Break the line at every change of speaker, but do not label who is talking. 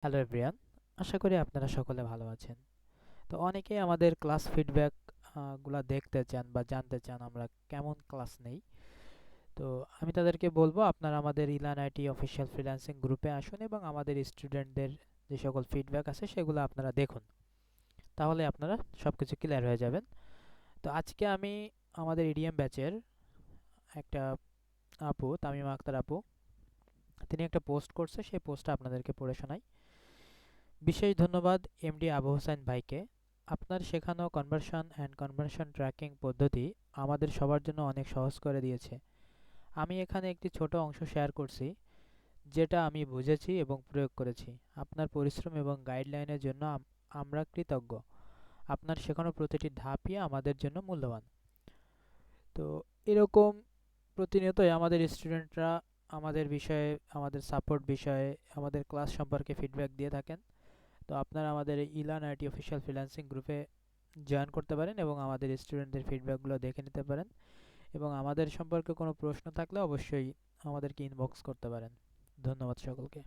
Hello everyone, আশা করি আপনারা সকলে ভালো আছেন। তো অনেকেই আমাদের ক্লাস ফিডব্যাক গুলা দেখতে চান বা জানতে চান আমরা কেমন ক্লাস নেই। তো আমি তাদেরকে বলবো আপনারা আমাদের ইলান আইটি অফিসিয়াল ফ্রিল্যান্সিং গ্রুপে আসুন এবং আমাদের স্টুডেন্টদের যে সকল ফিডব্যাক আছে সেগুলো আপনারা দেখুন। তাহলে আপনারা সব কিছু ক্লিয়ার হয়ে যাবেন। তো আজকে আমি আমাদের ইডিএম ব্যাচের একটা আপু, তামিমা আক্তার আপু, তিনি একটা পোস্ট করছে, সেই পোস্টটা আপনাদেরকে পড়ে শোনাই। বিশেষ ধন্যবাদ এমডি আবু হোসেন ভাইকে। আপনার শেখানো কনভার্সন অ্যান্ড কনভার্সন ট্র্যাকিং পদ্ধতি আমাদের সবার জন্য অনেক সহজ করে দিয়েছে। আমি এখানে একটি ছোট অংশ শেয়ার করছি যেটা আমি বুঝেছি এবং প্রয়োগ করেছি। আপনার পরিশ্রম এবং গাইডলাইনের জন্য আমরা কৃতজ্ঞ। আপনার শেখানো প্রতিটি ধাপই আমাদের জন্য মূল্যবান। তো এরকম প্রতিনিয়তই আমাদের স্টুডেন্টরা আমাদের বিষয়ে, আমাদের সাপোর্ট বিষয়ে, আমাদের ক্লাস সম্পর্কে ফিডব্যাক দিয়ে থাকেন। তো আপনারা আমাদের এই ইলান আইটি অফিসিয়াল ফ্রিল্যান্সিং গ্রুপে জয়েন করতে পারেন এবং আমাদের স্টুডেন্টদের ফিডব্যাকগুলো দেখে নিতে পারেন, এবং আমাদের সম্পর্কে কোনো প্রশ্ন থাকলে অবশ্যই আমাদেরকে ইনবক্স করতে পারেন। ধন্যবাদ সকলকে।